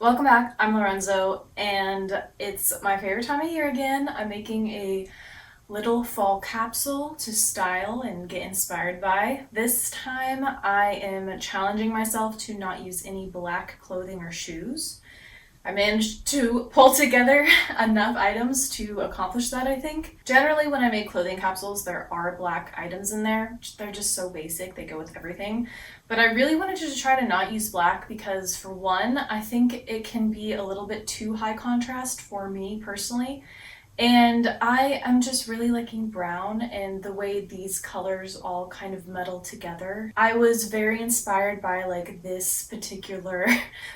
Welcome back, I'm Lorenzo, and it's my favorite time of year again. I'm making a little fall capsule to style and get inspired by. This time I am challenging myself to not use any black clothing or shoes. I managed to pull together enough items to accomplish that, I think. Generally, when I make clothing capsules, there are black items in there. They're just so basic, they go with everything. But I really wanted to try to not use black because, for one, I think it can be a little bit too high contrast for me personally. And I am just really liking brown and the way these colors all kind of meddle together. I was very inspired by like this particular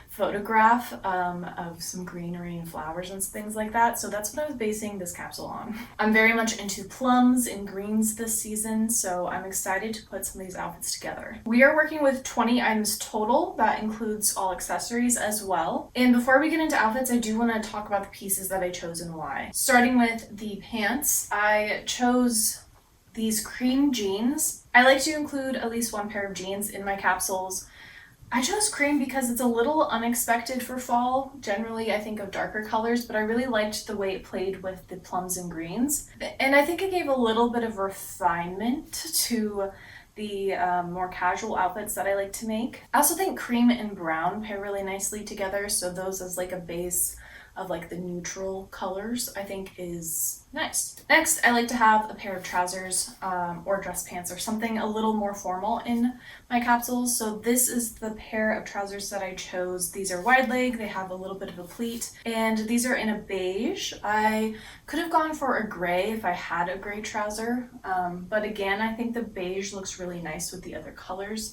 photograph of some greenery and flowers and things like that. So that's what I was basing this capsule on. I'm very much into plums and greens this season, so I'm excited to put some of these outfits together. We are working with 20 items total. That includes all accessories as well. And before we get into outfits, I do want to talk about the pieces that I chose and why. Starting with the pants, I chose these cream jeans. I like to include at least one pair of jeans in my capsules. I chose cream because it's a little unexpected for fall. Generally, I think of darker colors, but I really liked the way it played with the plums and greens. And I think it gave a little bit of refinement to the more casual outfits that I like to make. I also think cream and brown pair really nicely together, so those as like a base of like the neutral colors I think is nice. Next, I like to have a pair of trousers or dress pants or something a little more formal in my capsules. So this is the pair of trousers that I chose. These are wide leg, they have a little bit of a pleat, and these are in a beige. I could have gone for a gray if I had a gray trouser, but again, I think the beige looks really nice with the other colors.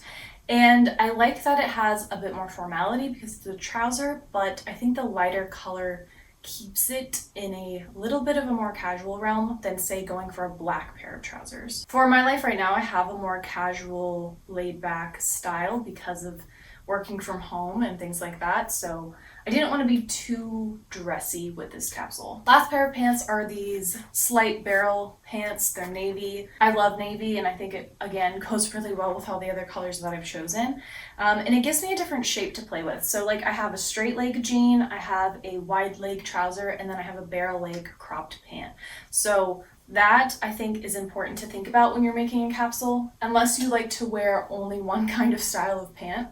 And I like that it has a bit more formality because it's a trouser, but I think the lighter color keeps it in a little bit of a more casual realm than, say, going for a black pair of trousers. For my life right now, I have a more casual, laid-back style because of working from home and things like that, so I didn't want to be too dressy with this capsule. Last pair of pants are these slight barrel pants. They're navy. I love navy, and I think it, again, goes really well with all the other colors that I've chosen. And it gives me a different shape to play with. So like I have a straight leg jean, I have a wide leg trouser, and then I have a barrel leg cropped pant. So that, I think, is important to think about when you're making a capsule. Unless you like to wear only one kind of style of pant,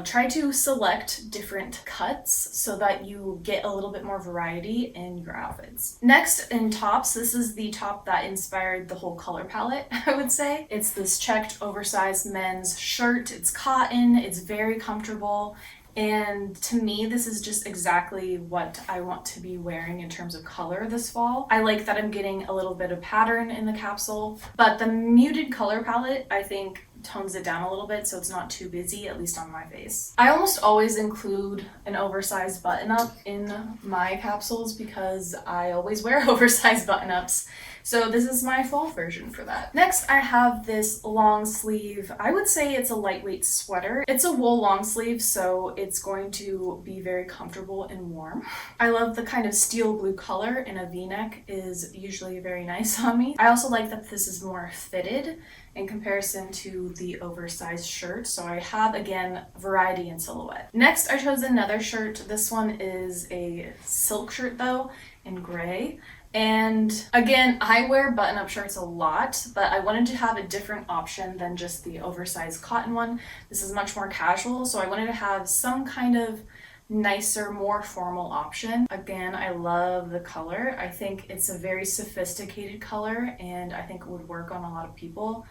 try to select different cuts so that you get a little bit more variety in your outfits. Next, in tops, this is the top that inspired the whole color palette, I would say. It's this checked oversized men's shirt. It's cotton, it's very comfortable, and to me, this is just exactly what I want to be wearing in terms of color this fall. I like that I'm getting a little bit of pattern in the capsule, but the muted color palette, I think, tones it down a little bit so it's not too busy, at least on my face. I almost always include an oversized button-up in my capsules because I always wear oversized button-ups. So this is my fall version for that. Next, I have this long sleeve, I would say it's a lightweight sweater. It's a wool long sleeve, so it's going to be very comfortable and warm. I love the kind of steel blue color, and a v-neck is usually very nice on me. I also like that this is more fitted in comparison to the oversized shirt, so I have, again, variety in silhouette. Next, I chose another shirt. This one is a silk shirt though, in gray. And again, I wear button-up shirts a lot, but I wanted to have a different option than just the oversized cotton one. This is much more casual, so I wanted to have some kind of nicer, more formal option. Again, I love the color. I think it's a very sophisticated color, and I think it would work on a lot of people.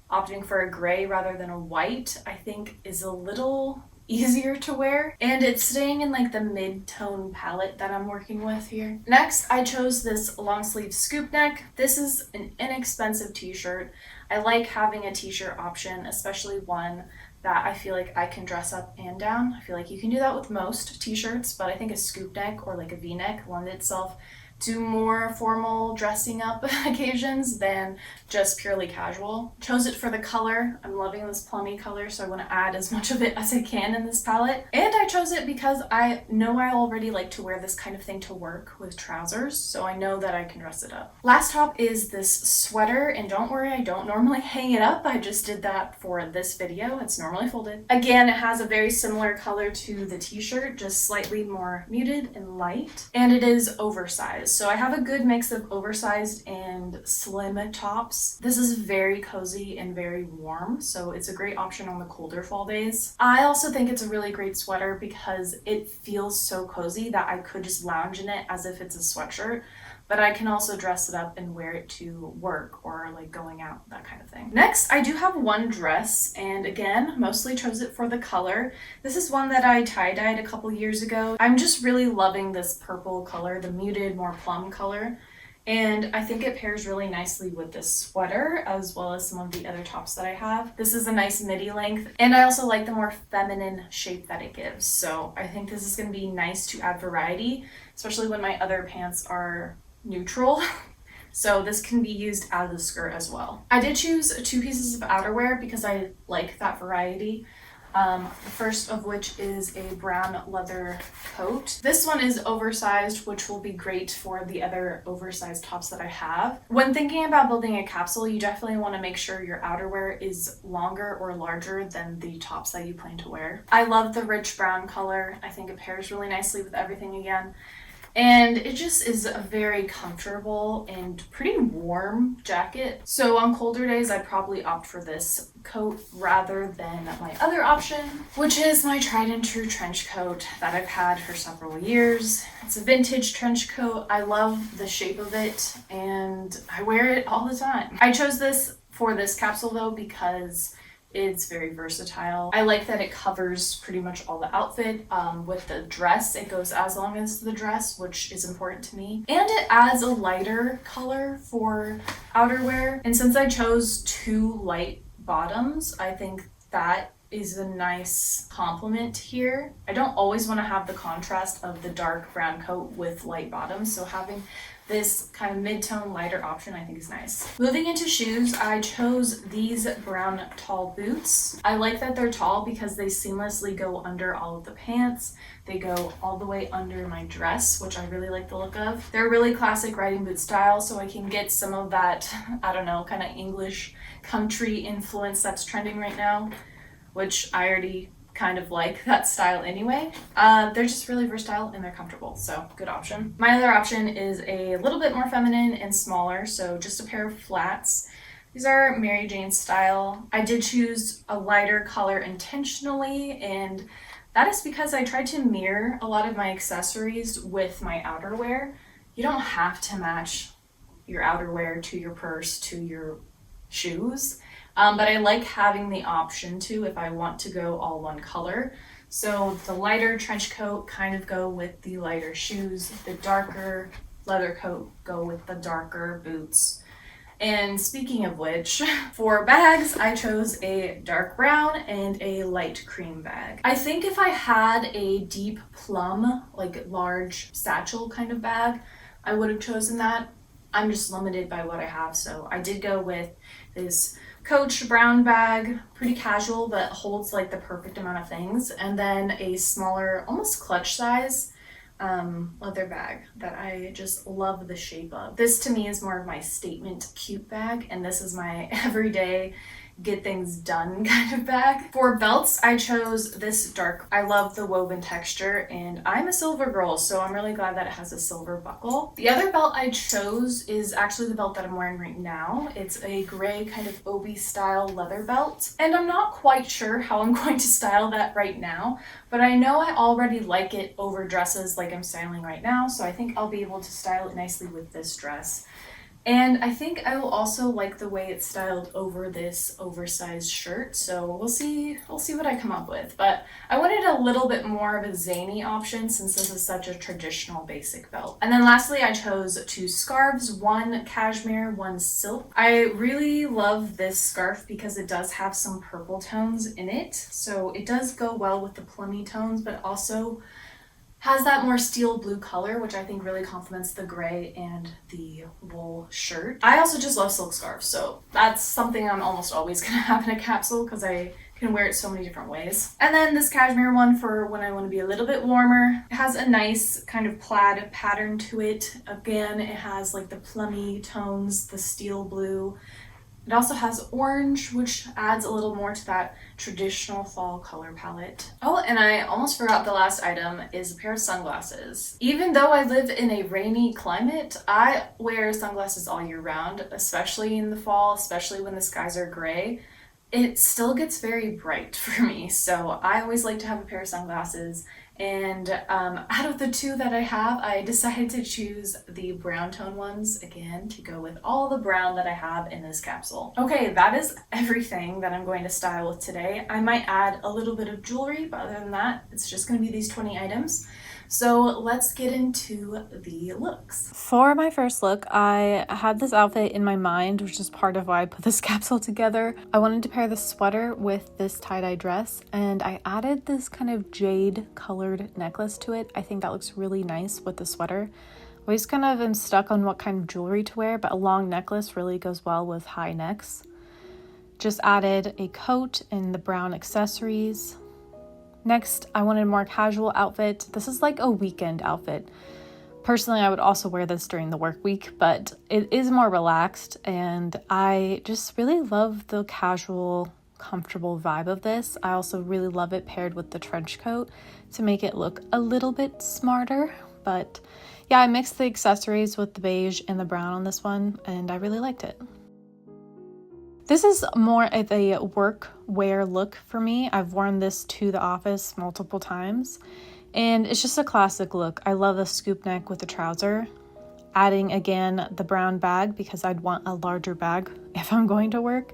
Opting for a gray rather than a white, I think, is a little easier to wear, and it's staying in like the mid-tone palette that I'm working with here. Next, I chose this long sleeve scoop neck. This is an inexpensive t-shirt. I like having a t-shirt option, especially one that I feel like I can dress up and down. I feel like you can do that with most t-shirts, but I think a scoop neck or like a v-neck lend itself do more formal dressing up occasions than just purely casual. Chose it for the color. I'm loving this plummy color, so I want to add as much of it as I can in this palette. And I chose it because I know I already like to wear this kind of thing to work with trousers, so I know that I can dress it up. Last top is this sweater, and don't worry, I don't normally hang it up. I just did that for this video. It's normally folded. Again, it has a very similar color to the t-shirt, just slightly more muted and light, and it is oversized. So I have a good mix of oversized and slim tops. This is very cozy and very warm, so it's a great option on the colder fall days. I also think it's a really great sweater because it feels so cozy that I could just lounge in it as if it's a sweatshirt, but I can also dress it up and wear it to work or like going out, that kind of thing. Next, I do have one dress, and again, mostly chose it for the color. This is one that I tie-dyed a couple years ago. I'm just really loving this purple color, the muted, more plum color. And I think it pairs really nicely with this sweater as well as some of the other tops that I have. This is a nice midi length, and I also like the more feminine shape that it gives. So I think this is going to be nice to add variety, especially when my other pants are neutral. So this can be used as a skirt as well. I did choose 2 pieces of outerwear because I like that variety. The first of which is a brown leather coat. This one is oversized, which will be great for the other oversized tops that I have. When thinking about building a capsule, you definitely want to make sure your outerwear is longer or larger than the tops that you plan to wear. I love the rich brown color. I think it pairs really nicely with everything again. And it just is a very comfortable and pretty warm jacket. So on colder days, I'd probably opt for this coat rather than my other option, which is my tried and true trench coat that I've had for several years. It's a vintage trench coat. I love the shape of it and I wear it all the time. I chose this for this capsule though because it's very versatile. I like that it covers pretty much all the outfit. With the dress, it goes as long as the dress, which is important to me. And it adds a lighter color for outerwear. And since I chose 2 light bottoms, I think that is a nice complement here. I don't always want to have the contrast of the dark brown coat with light bottoms, so having this kind of mid-tone lighter option I think is nice. Moving into shoes, I chose these brown tall boots. I like that they're tall because they seamlessly go under all of the pants. They go all the way under my dress, which I really like the look of. They're really classic riding boot style, so I can get some of that, I don't know, kind of English country influence that's trending right now, which I already kind of like that style anyway. They're just really versatile and they're comfortable, so good option. My other option is a little bit more feminine and smaller, so just a pair of flats. These are Mary Jane style. I did choose a lighter color intentionally, and that is because I tried to mirror a lot of my accessories with my outerwear. You don't have to match your outerwear to your purse to your shoes. But I like having the option to if I want to go all one color. So the lighter trench coat kind of go with the lighter shoes, the darker leather coat go with the darker boots. And speaking of which, for bags, I chose a dark brown and a light cream bag. I think if I had a deep plum, like large satchel kind of bag, I would have chosen that. I'm just limited by what I have, so I did go with this Coach brown bag, pretty casual, but holds like the perfect amount of things. And then a smaller, almost clutch size leather bag that I just love the shape of. This to me is more of my statement cute bag, and this is my everyday get things done kind of bag. For belts, I chose this dark. I love the woven texture, and I'm a silver girl, so I'm really glad that it has a silver buckle. The other belt I chose is actually the belt that I'm wearing right now. It's a gray kind of obi style leather belt, and I'm not quite sure how I'm going to style that right now, but I know I already like it over dresses like I'm styling right now, so I think I'll be able to style it nicely with this dress. And I think I will also like the way it's styled over this oversized shirt, so we'll see what I come up with. But I wanted a little bit more of a zany option since this is such a traditional basic belt. And then lastly, I chose 2 scarves, one cashmere, one silk. I really love this scarf because it does have some purple tones in it, so it does go well with the plummy tones, but also Has that more steel blue color, which I think really complements the gray and the wool shirt. I also just love silk scarves, so that's something I'm almost always gonna have in a capsule because I can wear it so many different ways. And then this cashmere one for when I want to be a little bit warmer. It has a nice kind of plaid pattern to it. Again, it has like the plummy tones, the steel blue. It also has orange, which adds a little more to that traditional fall color palette. Oh, and I almost forgot the last item is a pair of sunglasses. Even though I live in a rainy climate, I wear sunglasses all year round, especially in the fall, especially when the skies are gray. It still gets very bright for me, so I always like to have a pair of sunglasses. And out of the two that I have, I decided to choose the brown tone ones again to go with all the brown that I have in this capsule. Okay, that is everything that I'm going to style with today. I might add a little bit of jewelry, but other than that, it's just going to be these 20 items. So let's get into the looks. For my first look, I had this outfit in my mind, which is part of why I put this capsule together. I wanted to pair the sweater with this tie-dye dress, and I added this kind of jade colored necklace to it. I think that looks really nice with the sweater. I always kind of am stuck on what kind of jewelry to wear, but a long necklace really goes well with high necks. Just added a coat and the brown accessories. Next, I wanted a more casual outfit. This is like a weekend outfit. Personally, I would also wear this during the work week, but it is more relaxed, and I just really love the casual, comfortable vibe of this. I also really love it paired with the trench coat to make it look a little bit smarter. But yeah, I mixed the accessories with the beige and the brown on this one, and I really liked it. This is more of a work wear look for me. I've worn this to the office multiple times, and it's just a classic look. I love the scoop neck with the trouser. Adding again the brown bag because I'd want a larger bag if I'm going to work.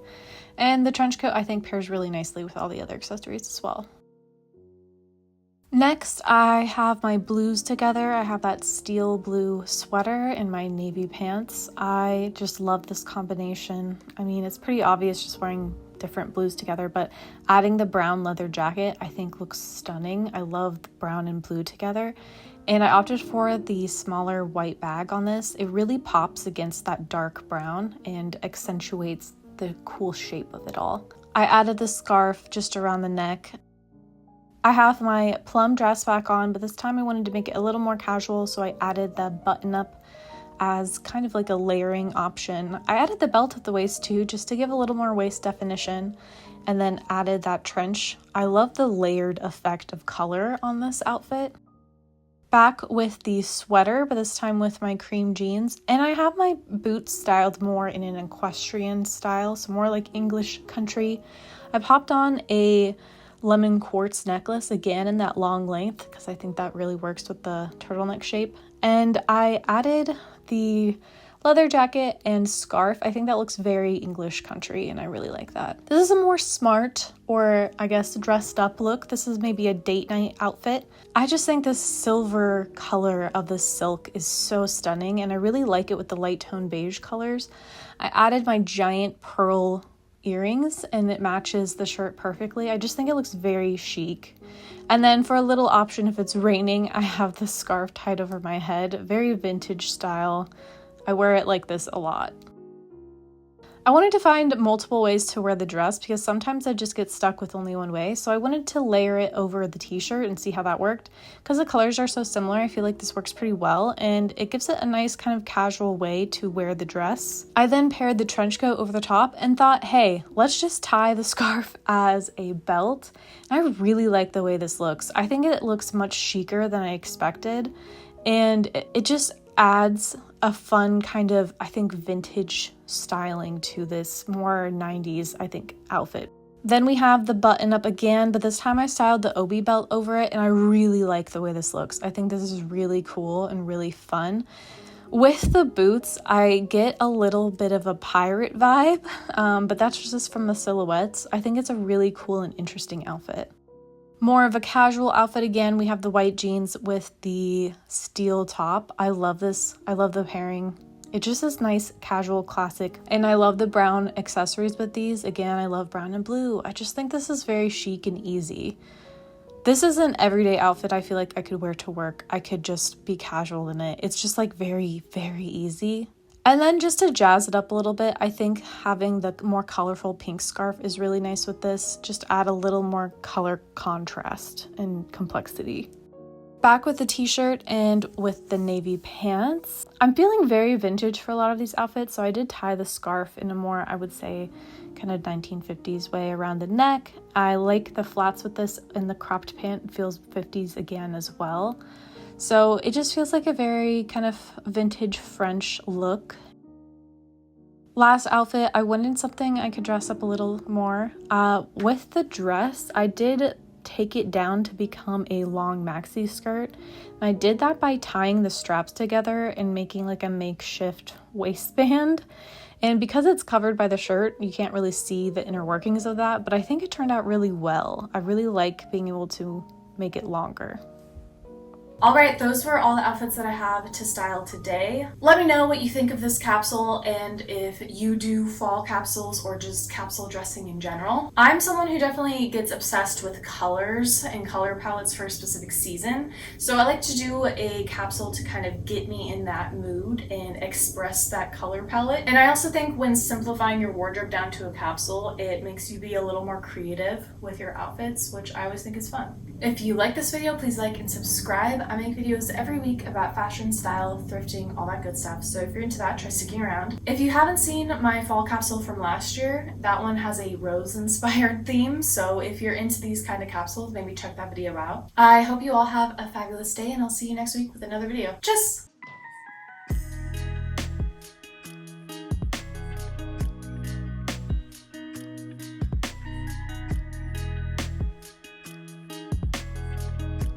And the trench coat I think pairs really nicely with all the other accessories as well. Next, I have my blues together. I have that steel blue sweater and my navy pants. I just love this combination. I mean, it's pretty obvious just wearing different blues together, but adding the brown leather jacket I think looks stunning. I love the brown and blue together. And I opted for the smaller white bag on this. It really pops against that dark brown and accentuates the cool shape of it all. I added the scarf just around the neck. I have my PLUM dress back on, but this time I wanted to make it a little more casual, so I added the button up as kind of like a layering option. I added the belt at the waist too, just to give a little more waist definition, and then added that trench. I love the layered effect of color on this outfit. Back with the sweater, but this time with my cream jeans, and I have my boots styled more in an equestrian style, so more like English country. I popped on a lemon quartz necklace again in that long length because I think that really works with the turtleneck shape, and I added the leather jacket and scarf. I think that looks very English country and I really like that. This is a more smart, or I guess dressed up look. This is maybe a date night outfit. I just think this silver color of the silk is so stunning, and I really like it with the light tone beige colors. I added my giant pearl earrings and it matches the shirt perfectly. I just think it looks very chic. And then for a little option if it's raining, I have the scarf tied over my head. Very vintage style. I wear it like this a lot. I wanted to find multiple ways to wear the dress because sometimes I just get stuck with only one way. So I wanted to layer it over the t-shirt and see how that worked. Because the colors are so similar, I feel like this works pretty well, and it gives it a nice kind of casual way to wear the dress. I then paired the trench coat over the top and thought, hey, let's just tie the scarf as a belt. And I really like the way this looks. I think it looks much chicer than I expected, and it just adds a fun kind of, I think, vintage styling to this more 90s, I think, outfit. Then we have the button up again, but this time I styled the obi belt over it, and I really like the way this looks. I think this is really cool and really fun. With the boots, I get a little bit of a pirate vibe, but that's just from the silhouettes. I think it's a really cool and interesting outfit. More of a casual outfit again, we have the white jeans with the steel top. I love this. I love the pairing. It just is nice, casual, classic. And I love the brown accessories with these. Again, I love brown and blue. I just think this is very chic and easy. This is an everyday outfit I feel like I could wear to work. I could just be casual in it. It's just like very, very easy. And then just to jazz it up a little bit, I think having the more colorful pink scarf is really nice with this. Just add a little more color contrast and complexity. Back with the t-shirt and with the navy pants. I'm feeling very vintage for a lot of these outfits, so I did tie the scarf in a more, I would say, kind of 1950s way around the neck. I like the flats with this, and the cropped pant feels 50s again as well. So it just feels like a very kind of vintage French look. Last outfit, I wanted something I could dress up a little more. With the dress, I did take it down to become a long maxi skirt. And I did that by tying the straps together and making like a makeshift waistband. And because it's covered by the shirt, you can't really see the inner workings of that, but I think it turned out really well. I really like being able to make it longer. Alright, those were all the outfits that I have to style today. Let me know what you think of this capsule and if you do fall capsules or just capsule dressing in general. I'm someone who definitely gets obsessed with colors and color palettes for a specific season, so I like to do a capsule to kind of get me in that mood and express that color palette. And I also think when simplifying your wardrobe down to a capsule, it makes you be a little more creative with your outfits, which I always think is fun. If you like this video, please like and subscribe. I make videos every week about fashion, style, thrifting, all that good stuff. So if you're into that, try sticking around. If you haven't seen my fall capsule from last year, that one has a rose-inspired theme. So if you're into these kind of capsules, maybe check that video out. I hope you all have a fabulous day, and I'll see you next week with another video. Tschüss!